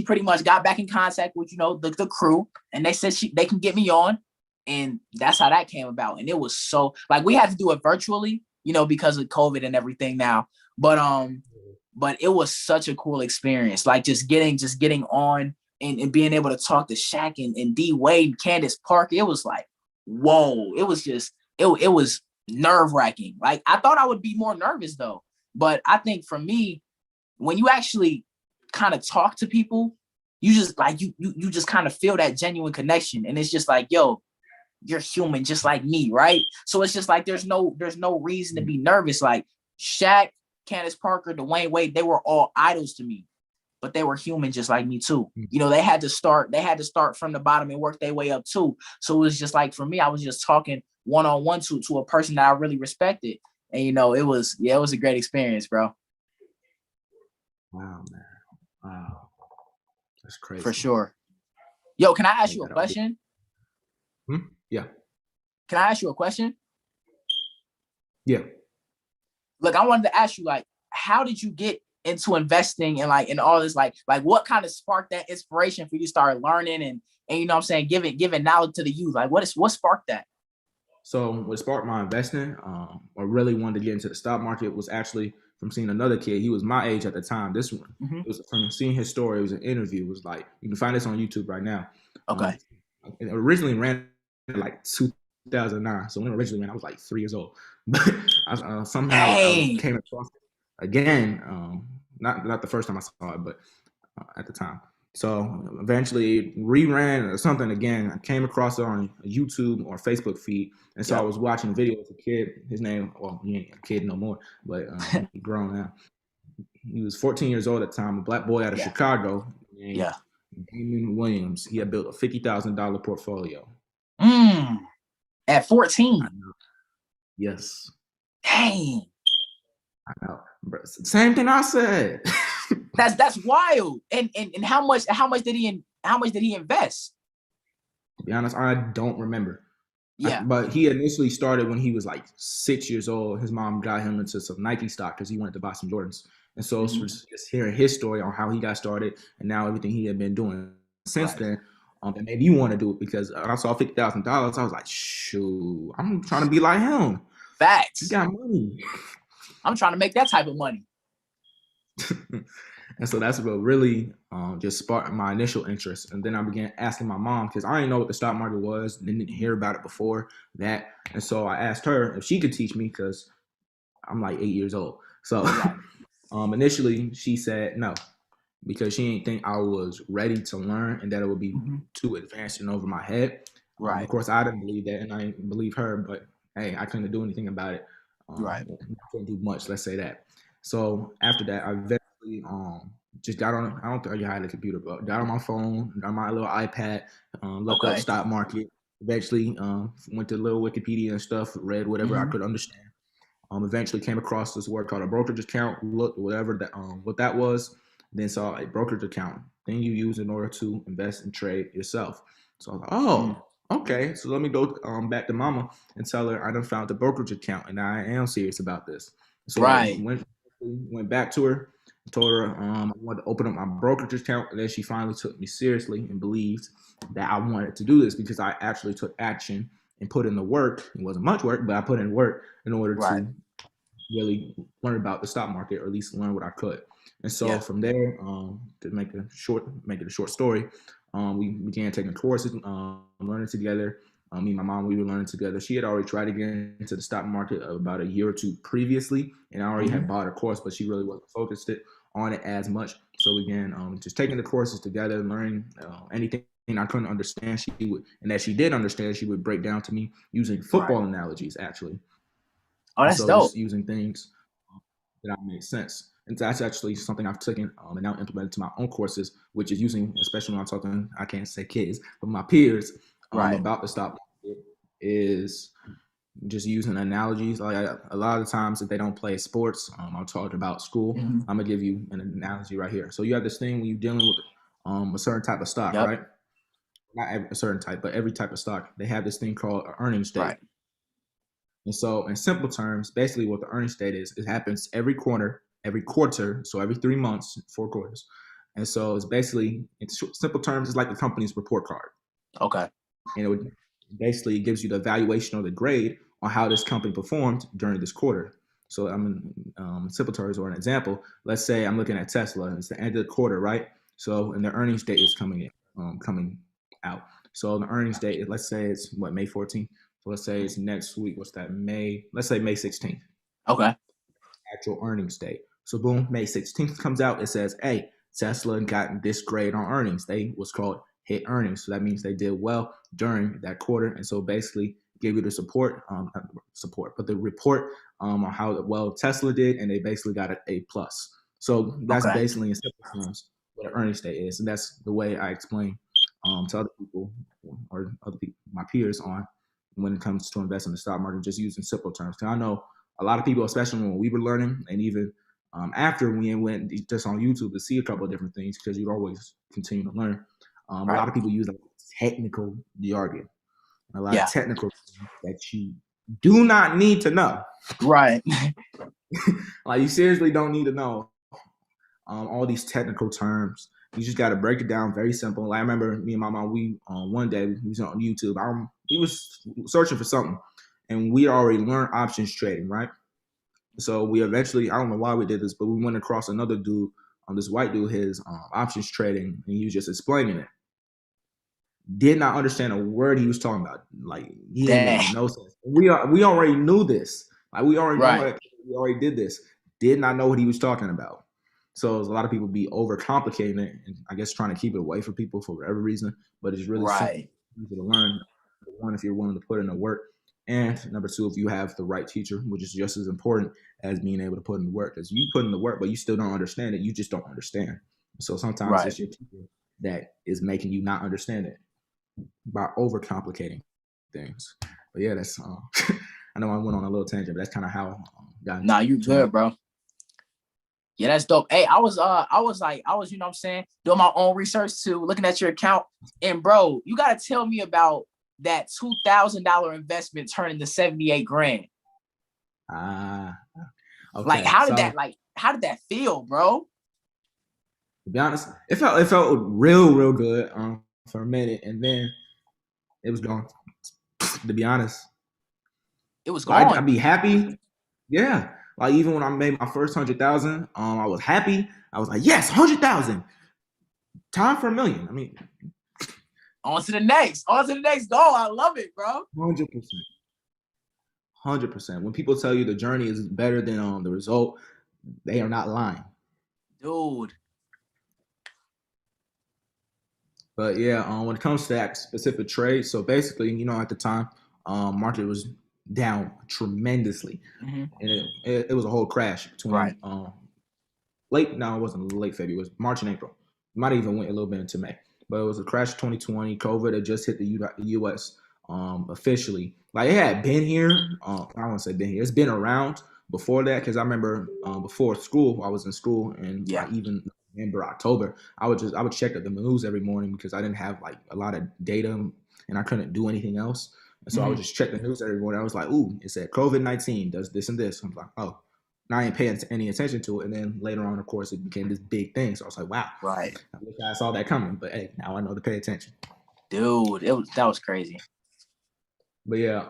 pretty much got back in contact with, you know, the crew, and they said they can get me on, and that's how that came about. And it was so, like, we had to do it virtually, you know, because of COVID and everything now. But it was such a cool experience, like just getting on and being able to talk to Shaq and D Wade, Candace Parker. It was like, whoa, it was just it was nerve-wracking. Like, I thought I would be more nervous though, but I think for me, when you actually kind of talk to people, you just like you just kind of feel that genuine connection, and it's just like, yo, you're human just like me, right? So it's just like there's no reason to be nervous. Like Shaq, Candace Parker, Dwayne Wade, they were all idols to me, but they were human just like me too. You know, they had to start from the bottom and work their way up too. So it was just like, for me, I was just talking one-on-one to a person that I really respected, and you know, it was a great experience, bro. Wow, man. Wow. That's crazy. For sure. Yo, can I ask you a question? Yeah. Can I ask you a question? Yeah. Look, I wanted to ask you, like, how did you get into investing and like in all this, like what kind of sparked that inspiration for you to start learning and you know what I'm saying, giving knowledge to the youth? Like what sparked that? So what sparked my investing, or really wanted to get into the stock market, was actually from seeing another kid. He was my age at the time. This one, Mm-hmm. it was from seeing his story. It was an interview. It was like you can find this on YouTube right now. Okay. It originally ran in like 2009. So when it originally ran, I was like 3 years old. But somehow I Dang. came across it again. Not the first time I saw it, but at the time. So eventually reran or something again. I came across it on YouTube or Facebook feed. And so I Yep. was watching a video with a kid. His name, well, he ain't a kid no more, but he's grown now. He was 14 years old at the time, a black boy out of Yeah. Chicago named Yeah. Damon Williams. He had built a $50,000 portfolio. At 14. Yes. Dang. I know. Same thing I said. That's wild. And how much did he invest? To be honest, I don't remember. Yeah. But he initially started when he was like 6 years old. His mom got him into some Nike stock because he wanted to buy some Jordans. And so it's just hearing his story on how he got started and now everything he had been doing since then. That made me want to do it because when I saw $50,000, I was like, shoot, I'm trying to be like him. Facts. He got money. I'm trying to make that type of money. And so that's what really just sparked my initial interest. And then I began asking my mom because I didn't know what the stock market was, didn't hear about it before that. And so I asked her if she could teach me because I'm like 8 years old. So initially she said no because she didn't think I was ready to learn and that it would be too advanced and over my head. Of course, I didn't believe that and I didn't believe her, but hey, I couldn't do anything about it. I couldn't do much, let's say that. So after that, I eventually just got on. I don't think I had a computer, but got on my phone, got my little iPad, looked up stock market. Eventually, went to little Wikipedia and stuff, read whatever I could understand. Eventually came across this word called a brokerage account. Looked whatever that what that was. Then saw a brokerage account. Then you use in order to invest and trade yourself. So I was like, oh, okay. So let me go back to mama and tell her I done found the brokerage account and I am serious about this. So I went back to her, told her I wanted to open up my brokerage account, and then she finally took me seriously and believed that I wanted to do this because I actually took action and put in the work. It wasn't much work, but I put in work in order to really learn about the stock market, or at least learn what I could. And so from there, to make it a short story, we began taking courses, learning together. Me and my mom, we were learning together. She had already tried to get into the stock market about a year or two previously, and I already had bought a course, but she really wasn't focused on it as much. So we began just taking the courses together, learning anything I couldn't understand. She would, and that she did understand, she would break down to me using football analogies, actually. Oh, that's dope. Just using things that made sense. And that's actually something I've taken and now implemented to my own courses, which is using, especially when I'm talking, I can't say kids, but my peers about the stock market, is just using analogies. Like a lot of the times, if they don't play sports, I'll talk about school. I'm gonna give you an analogy right here. So you have this thing when you're dealing with a certain type of stock, right? Not a certain type, but every type of stock, they have this thing called an earnings date. And so, in simple terms, basically what the earnings date is, it happens every quarter, so every 3 months, 4 quarters. And so it's basically, in simple terms, it's like the company's report card. Okay. And it basically gives you the valuation or the grade on how this company performed during this quarter. So I'm in simple terms, or an example, let's say I'm looking at Tesla, and it's the end of the quarter, right? So, and the earnings date is coming out. So the earnings date, let's say it's May 14th. So let's say it's next week. What's that? Let's say May 16th. Okay. Actual earnings date. So boom, May 16th comes out. It says, hey, Tesla got this grade on earnings. They was called hit earnings. So that means they did well during that quarter. And so basically give you the but the report on how well Tesla did, and they basically got an A plus. So that's basically in simple terms what an earnings date is. And that's the way I explain to other people or other people, my peers, on when it comes to investing in the stock market, just using simple terms. Because I know a lot of people, especially when we were learning, and even after we went just on YouTube to see a couple of different things, because you always continue to learn. A lot of people use like technical jargon, a lot of technical things that you do not need to know. Right. Like you seriously don't need to know all these technical terms. You just got to break it down very simple. Like I remember me and my mom, we one day we was on YouTube. We was searching for something, and we already learned options trading, right? So we eventually, I don't know why we did this, but we went across another dude, this white dude, his options trading, and he was just explaining it. Did not understand a word he was talking about. Like, he didn't Dang. make no sense. We already knew this. Like, we already know Right. it. We already did this. Did not know what he was talking about. So a lot of people be overcomplicating it, and I guess trying to keep it away from people for whatever reason. But it's really simple Right. to learn. One, if you're willing to put in the work, and number two, if you have the right teacher, which is just as important as being able to put in the work. Because you put in the work, but you still don't understand it. You just don't understand. So sometimes Right. it's your teacher that is making you not understand it by overcomplicating things. But yeah, that's I know I went on a little tangent, but that's kind of how got Nah, you into good, bro. Yeah, that's dope. Hey, I was, you know what I'm saying, doing my own research too, looking at your account. And bro, you gotta tell me about that $2,000 investment turning to 78 grand. Okay. Like, how did that feel, bro? To be honest, it felt real good for a minute, and then it was gone. To be honest, It was I'd gone. be happy. Yeah, like even when I made my first 100,000, I was happy. I was like, yes, 100,000. Time for a million. I mean, On to the next goal. I love it, bro. 100%. 100%. When people tell you the journey is better than the result, they are not lying. Dude. But yeah, when it comes to that specific trade, so basically, at the time, market was down tremendously, Mm-hmm. and it was a whole crash between Right. late. No, it wasn't late February. It was March and April. It might have even went a little bit into May, but it was a crash of 2020. COVID had just hit the U.S. Officially. Like, it had been here. I don't want to say been here. It's been around before that, because I remember before school, I was in school, and Yeah. like even November, October, I would check the news every morning because I didn't have like a lot of data and I couldn't do anything else. And so I would just check the news every morning. I was like, ooh, it said COVID-19 does this and this. I'm like, oh, and I ain't paying any attention to it. And then later on, of course, it became this big thing. So I was like, wow, Right. I wish I saw that coming. But hey, now I know to pay attention. Dude, that was crazy. But yeah,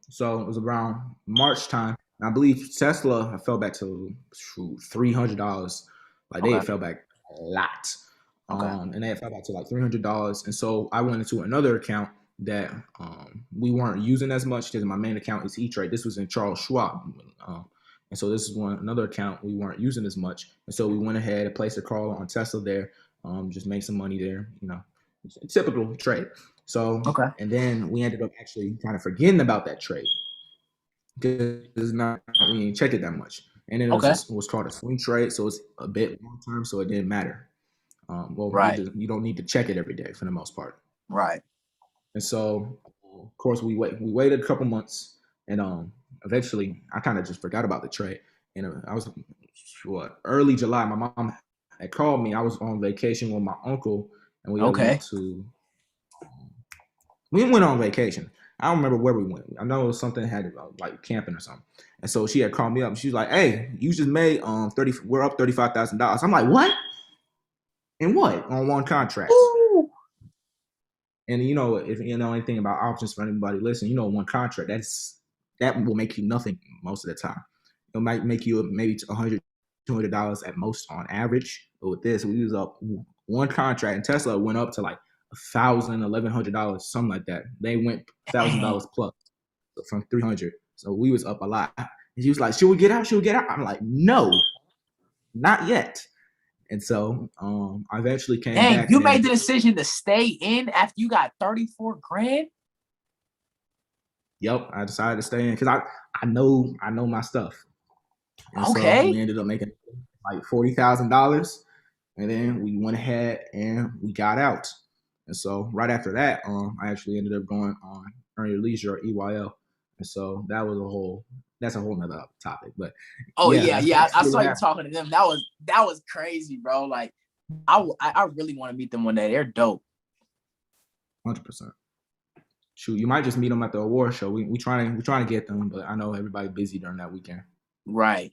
so it was around March time. And I believe Tesla fell back to $300. Like, they fell back a lot. And they fell back to like $300. And so I went into another account that we weren't using as much, because my main account is E-Trade. This was in Charles Schwab. And so this is another account we weren't using as much. And so we went ahead and placed a call on Tesla there, just make some money there, typical trade. So, and then we ended up actually kind of forgetting about that trade because we didn't check it that much. And then it was called a swing trade, so it's a bit long term, so it didn't matter. You don't need to check it every day for the most part. Right. And so, of course, we waited a couple months, and eventually, I kind of just forgot about the trade. And I was early July. My mom had called me. I was on vacation with my uncle, and we went on vacation. I don't remember where we went. I know it was something that had like camping or something. And so she had called me up. And she was like, "Hey, you just made 30. We're up $35,000." I'm like, "What? And what on one contract?" Ooh. And if you know anything about options for anybody listening, one contract that will make you nothing most of the time. It might make you maybe $100, $200 at most on average. But with this, we was up one contract, and Tesla went up to like $1,000, $1,100, something like that. They went $1,000 plus from 300. So we was up a lot. And she was like, "Should we get out? Should we get out?" I'm like, "No, not yet." And so I eventually came back. You made the decision to stay in after you got 34 grand? Yep, I decided to stay in because I know my stuff. And so we ended up making like $40,000, and then we went ahead and we got out. And so right after that, I actually ended up going on Earn Your Leisure, or EYL. And so that's a whole nother topic. But I saw you talking to them. That was crazy, bro. Like, I really want to meet them one day. They're dope. 100%. Shoot, you might just meet them at the award show. We trying to get them, but I know everybody's busy during that weekend. Right.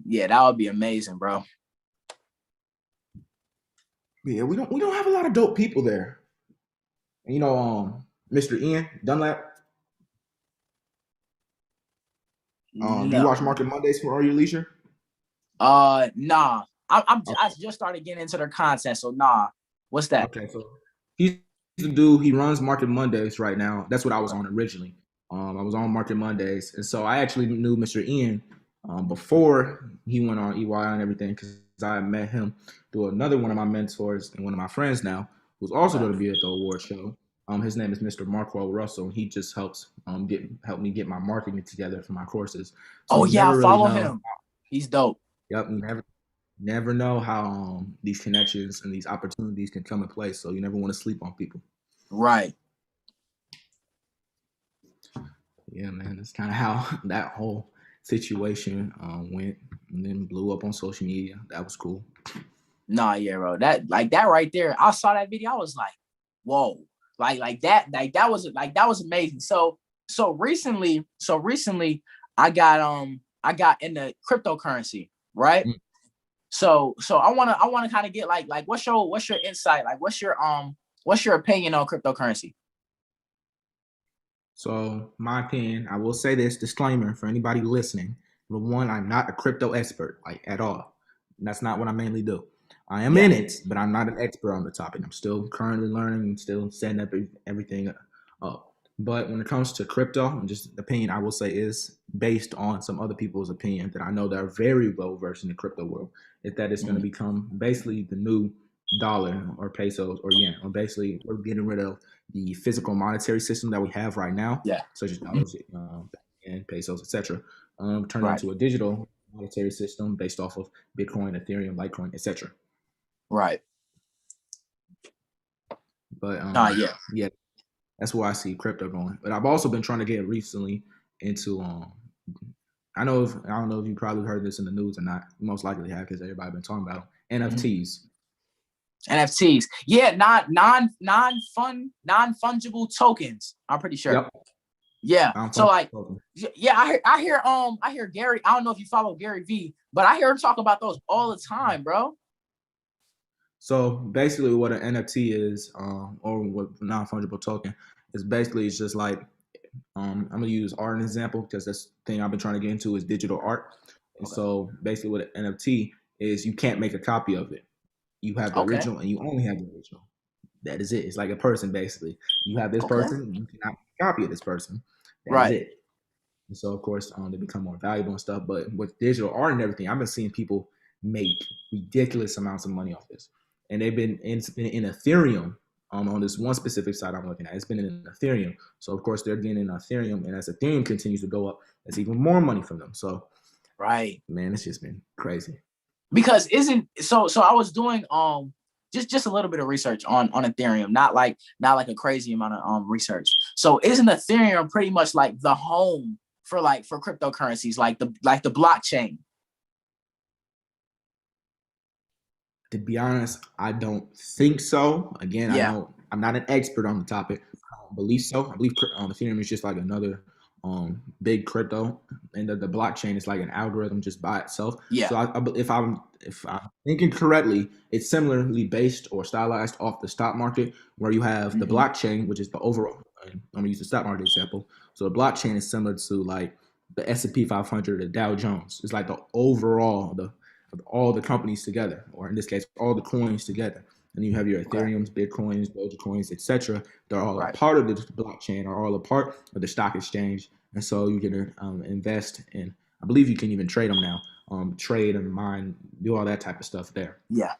Yeah, that would be amazing, bro. Yeah, we don't have a lot of dope people there. Mr. Ian Dunlap. Do you No. watch Market Mondays for all your leisure? Nah. I Okay. just started getting into their content, so nah. What's that? Okay, so he's the dude. He runs Market Mondays right now. That's what I was on originally. I was on Market Mondays, and so I actually knew Mr. Ian before he went on EY and everything because I met him through another one of my mentors and one of my friends now, who's also Okay. going to be at the award show. His name is Mr. Marquis Russell. He just helps help me get my marketing together for my courses. So Oh you yeah, I never really follow know. him. He's dope. Yep, you never know how these connections and these opportunities can come in place. So you never want to sleep on people. Right. Yeah, man, that's kind of how that whole situation went, and then blew up on social media. That was cool. Nah, yeah, bro. That right there. I saw that video. I was like, whoa. That was amazing. So recently I got into cryptocurrency, right? Mm. So I wanna kind of get like what's your insight? Like what's your opinion on cryptocurrency? So, my opinion, I will say this disclaimer for anybody listening. Number one, I'm not a crypto expert, like at all. That's not what I mainly do. I am Yeah. in it, but I'm not an expert on the topic. I'm still currently learning and still setting up everything up. But when it comes to crypto, just opinion I will say is based on some other people's opinion that I know that are very well versed in the crypto world, is that it's going to Mhm. become basically the new dollar or pesos or yen, or basically we're getting rid of the physical monetary system that we have right now, Yeah. such as dollars, and pesos, etc., turn Right. into a digital monetary system based off of Bitcoin, Ethereum, Litecoin, etc. Right. But Yeah. yeah, that's where I see crypto going. But I've also been trying to get recently into I don't know if you probably heard this in the news or not. You most likely have because everybody been talking about them. Mhm. NFTs. NFTs. Yeah, not non fungible tokens. I'm pretty sure. Yep. Yeah. I'm So fun. like, yeah, I hear Gary. I don't know if you follow Gary V, but I hear him talk about those all the time, bro. So basically, what an NFT is, or what non-fungible token is, basically it's just like I'm gonna use art as an example because that's the thing I've been trying to get into is digital art. And Okay. so basically, what an NFT is, you can't make a copy of it. You have the Okay. original, and you only have the original. That is it. It's like a person basically. You have this Okay. person, you cannot copy of this person. That is Right. it. And so, of course, they become more valuable and stuff. But with digital art and everything, I've been seeing people make ridiculous amounts of money off this. And it's been in Ethereum on this one specific site I'm looking at. It's been in Ethereum. So, of course, they're getting in Ethereum. And as Ethereum continues to go up, there's even more money from them. So, Right. man, it's just been crazy. Because isn't so I was doing just a little bit of research on Ethereum, not like a crazy amount of research. So isn't Ethereum pretty much like the home for cryptocurrencies, like the blockchain? To be honest, I don't think so. Again, Yeah. I'm not an expert on the topic. I don't believe so. I believe Ethereum is just like another big crypto, and the blockchain is like an algorithm just by itself. Yeah. So if I'm thinking correctly, it's similarly based or stylized off the stock market, where you have the Hmm. blockchain, which is the overall. I'm gonna use the stock market example. So the blockchain is similar to like the S&P 500, the Dow Jones. It's like the overall the of all the companies together, or in this case, all the coins together. And you have your Okay. Ethereums, Bitcoins, Dogecoins, etc. They're all a Right. part of the blockchain, or all a part of the stock exchange. And so you can invest in. I believe you can even trade them now. Trade and mine, do all that type of stuff there. Yeah.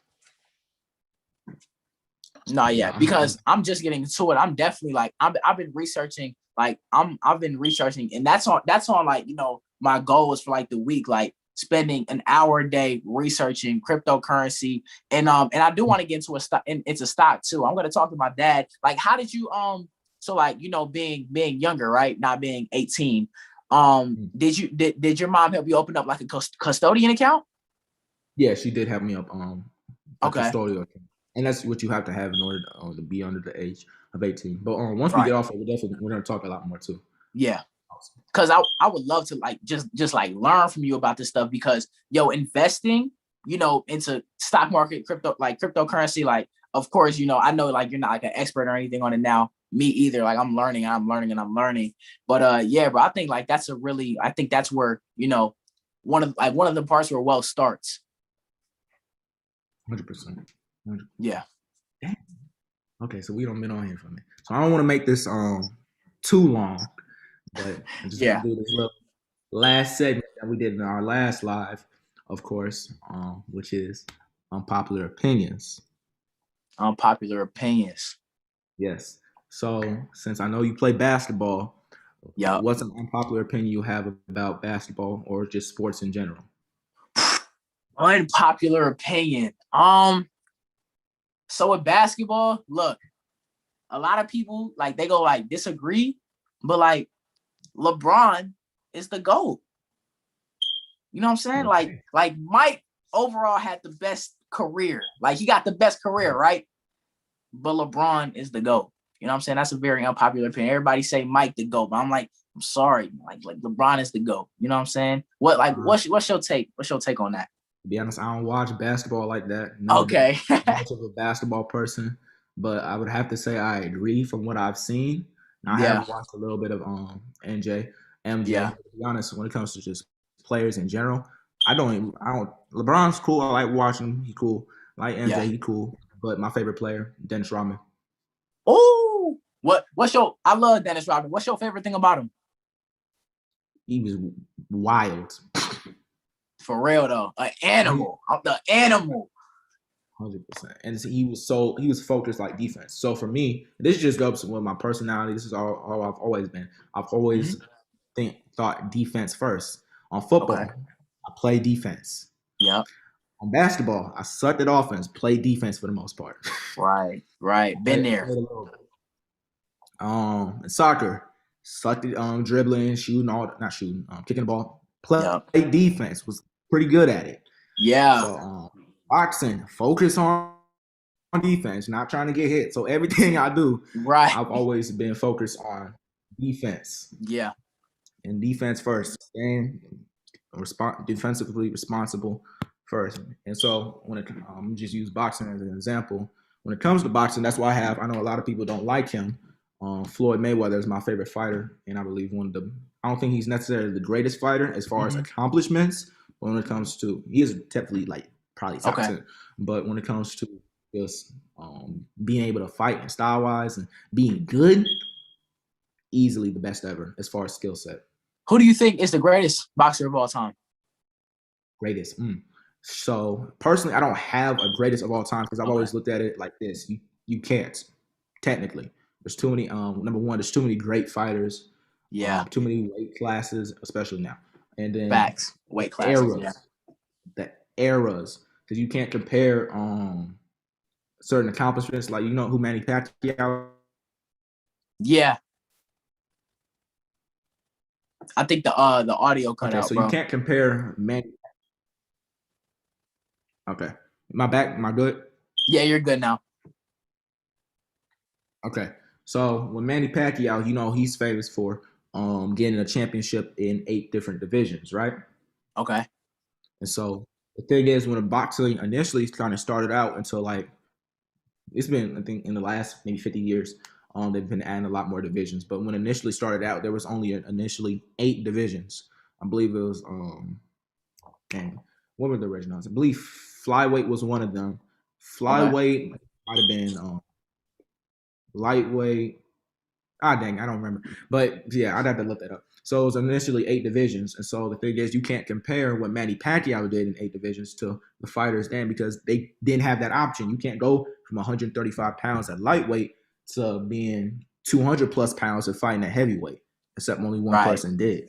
No, But yeah, because I'm just getting to it. I'm definitely like I've been researching, like I've been researching, and that's on like my goals for like the week, like spending an hour a day researching cryptocurrency, and I do want to get into a stock, and it's a stock too. I'm gonna talk to my dad. Like, how did you so like being younger, right? Not being 18. Did your mom help you open up like a custodian account? yeah, she did have me up a Okay. custodial account, and that's what you have to have in order to be under the age of 18. But once we get Right. off, we're gonna talk a lot more too. Yeah. Because I would love to like just like learn from you about this stuff, because investing into stock market, cryptocurrency, like, of course, I know like you're not like an expert or anything on it now, me either. Like I'm learning, and I'm learning, and I'm learning. But yeah, bro, I think like I think that's where, one of the parts where wealth starts. 100%. Yeah. Okay, so we don't been on here for a minute. So I don't want to make this too long, but I just want Yeah. to do this little last segment that we did in our last live, of course, which is unpopular opinions. Unpopular opinions. Yes. So since I know you play basketball, Yep. what's an unpopular opinion you have about basketball or just sports in general? Unpopular opinion. So with basketball, look, a lot of people like they go like disagree, but like LeBron is the GOAT. You know what I'm saying? Okay. Like Mike overall had the best career. Like he got the best career, right? But LeBron is the GOAT. You know what I'm saying? That's a very unpopular opinion. Everybody say Mike the GOAT, but I'm like, I'm sorry. Like LeBron is the GOAT. You know what I'm saying? What's your take? What's your take on that? To be honest, I don't watch basketball like that. Never been Okay. much of a basketball person, but I would have to say I agree from what I've seen. Now, I Yeah. have watched a little bit of MJ. Yeah. To be honest, when it comes to just players in general, I don't. LeBron's cool. I like watching him. He cool. I like Yeah. MJ. He cool. But my favorite player, Dennis Rodman. Oh, I love Dennis Rodman. What's your favorite thing about him? He was wild. For real though, an animal. I'm the animal. 100%. And he was focused like defense. So for me, this just goes with my personality. This is all I've always been. I've always thought defense first. On Okay. football, I play defense. Yep. On basketball, I sucked at offense, play defense for the most part. Right. Been there. Played a little bit. In soccer, sucked at dribbling, shooting, not shooting, kicking the ball. Play defense, was pretty good at it. Yeah. So boxing, focus on defense, not trying to get hit. So everything I do, Right. I've always been focused on defense. Yeah. And defense first, and defensively responsible first. And so when just use boxing as an example. When it comes to boxing, that's why I know a lot of people don't like him. Floyd Mayweather is my favorite fighter, and I believe I don't think he's necessarily the greatest fighter as far as accomplishments, but when it comes to, he is definitely like probably top 10. But when it comes to just being able to fight and style wise and being good, easily the best ever as far as skill set. Who do you think is the greatest boxer of all time? Greatest. So personally, I don't have a greatest of all time because I've always looked at it like this. You can't technically. There's too many. Number one, there's too many great fighters. Yeah. Too many weight classes, especially now. And then facts, weight classes. The eras, because you can't compare certain accomplishments. Like, you know who Manny Pacquiao? Yeah. I think the audio cut out. So bro. You can't compare Manny. Okay, my good. Yeah, you're good now. Okay, so when Manny Pacquiao, he's famous for getting a championship in 8 different divisions, right? Okay. And so the thing is, when a boxing initially kind of started out until like, it's been, I think, in the last maybe 50 years, they've been adding a lot more divisions. But when initially started out, there was only initially 8 divisions. I believe it was, what were the originals? I believe flyweight was one of them. Flyweight might have been lightweight. Dang, I don't remember. But yeah, I'd have to look that up. So it was initially 8 divisions. And so the thing is, you can't compare what Manny Pacquiao did in 8 divisions to the fighters then, because they didn't have that option. You can't go from 135 pounds at lightweight to being 200 plus pounds and fighting at heavyweight, except only one person did.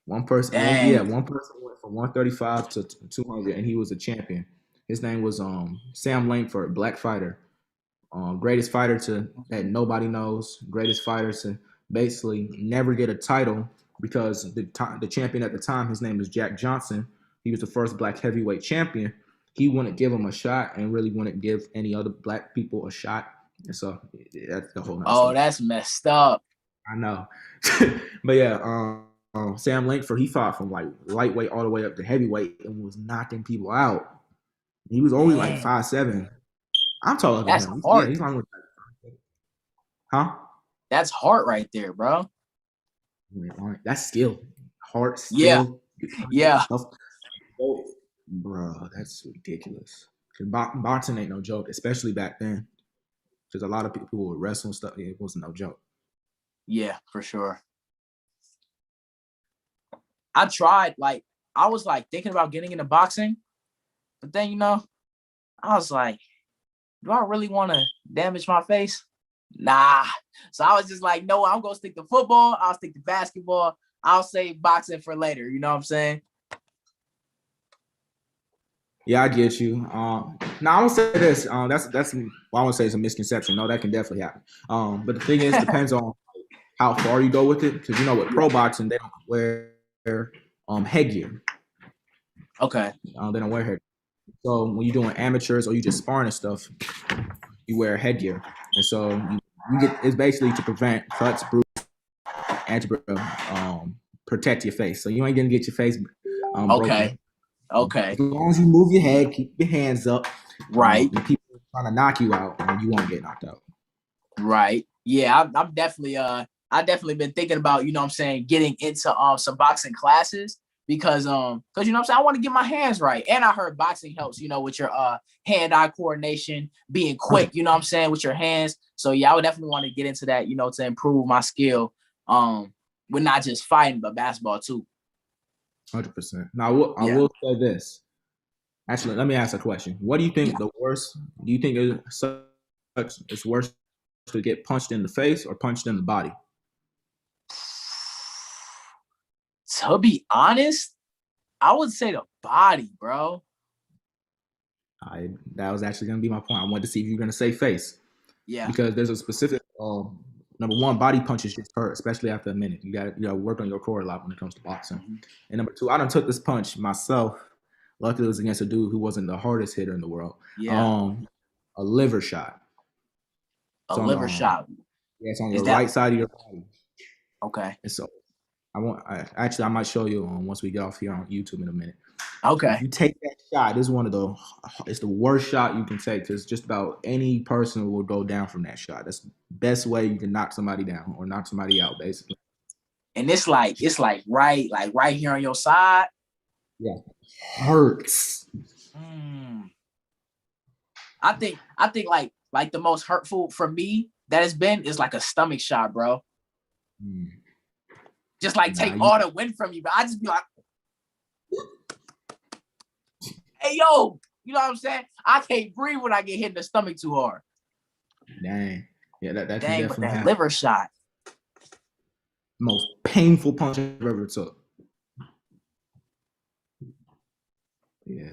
One person went from 135 to 200, and he was a champion. His name was Sam Langford, black fighter. Greatest fighter that nobody knows. Greatest fighter to basically never get a title, because the champion at the time, his name was Jack Johnson. He was the first black heavyweight champion. He wouldn't give him a shot, and really wouldn't give any other black people a shot. And so that's the whole. Story. That's messed up. I know, but yeah. Sam Langford, he fought from like lightweight all the way up to heavyweight and was knocking people out. He was only like 5'7". I'm taller than That's him. Yeah, hard. he's long with that. Huh? That's hard right there, bro. That's skill. Heart Yeah, skill. yeah, Stuff. Bro, that's ridiculous. Because boxing ain't no joke, especially back then. Because a lot of people would wrestle and stuff. Yeah, it wasn't no joke. yeah, for sure. I tried, like, I was like thinking about getting into boxing, but then I was like, do I really want to damage my face? Nah. So I was just like, no, I'm gonna stick to football. I'll stick to basketball. I'll save boxing for later. You know what I'm saying? Yeah, I get you. Now I will say this. That's well, I won't say it's a misconception. No, that can definitely happen. But the thing is, depends on how far you go with it. Because with Yeah. pro boxing, they don't wear headgear. Okay. They don't wear headgear. So when you're doing amateurs or you just sparring and stuff, you wear headgear, and so you get it's basically to prevent cuts, bruises, and to protect your face. So you ain't gonna get your face Okay. broken. Okay. As long as you move your head, keep your hands up, Right. and people trying to knock you out, and you won't get knocked out. Right. Yeah, I'm definitely I definitely been thinking about, what I'm saying, getting into some boxing classes because what I'm saying, I want to get my hands right. And I heard boxing helps, with your hand-eye coordination, being quick, what I'm saying, with your hands. So yeah, I would definitely want to get into that, to improve my skill. With not just fighting, but basketball too. 100%. Now I Yeah. will say this. Actually, let me ask a question. What do you think the worst? Do you think it's worse to get punched in the face or punched in the body? To be honest, I would say the body, bro. That was actually going to be my point. I wanted to see if you're going to say face Yeah. because there's a specific number one, body punches just hurt, especially after a minute. You got to work on your core a lot when it comes to boxing. Mm-hmm. And number two, I done took this punch myself. Luckily, it was against a dude who wasn't the hardest hitter in the world. Yeah. A liver shot. A liver shot. Yeah, it's on your right side of your body. Okay. And so I might show you once we get off here on YouTube in a minute. Okay. If you take that shot, it's the worst shot you can take because just about any person will go down from that shot. That's the best way you can knock somebody down or knock somebody out, basically. And it's like right here on your side. Yeah, hurts. I think like the most hurtful for me that has been is like a stomach shot, bro. Just like take all the wind from you, but I just be like, hey yo, you know what I'm saying? I can't breathe when I get hit in the stomach too hard. Dang. Yeah, that Dang, but that liver shot. Most painful punch I've ever took. Yeah.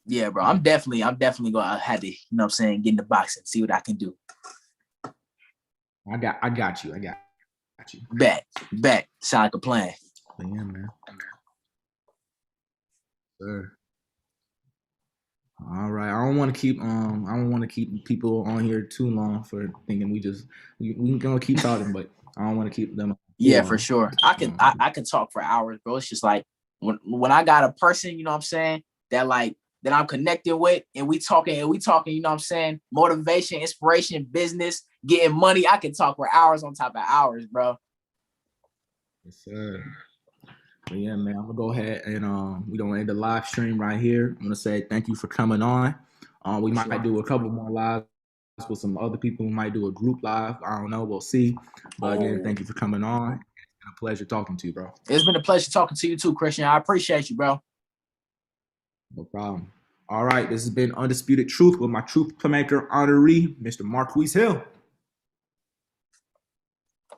Yeah, bro. I'm definitely gonna have to, get in the boxing, see what I can do. I got you. Bet. Sound like a plan. Yeah, man. Sure. All right. I don't want to keep people on here too long for thinking we can gonna keep talking, but I don't want to keep them. Yeah, for sure. I can talk for hours, bro. It's just like when I got a person, you know what I'm saying, that I'm connected with and we talking, you know what I'm saying, motivation, inspiration, business, getting money. I can talk for hours on top of hours, bro. Yes, sir. But yeah, man, I'm gonna go ahead and we're gonna end the live stream right here. I'm gonna say thank you for coming on. We might do a couple more lives with some other people. We might do a group live. I don't know. We'll see. But again, thank you for coming on. It's been a pleasure talking to you, bro. It's been a pleasure talking to you too, Christian. I appreciate you, bro. No problem. All right, this has been Undisputed Truth with my truth maker honoree, Mr. Marquis Hill.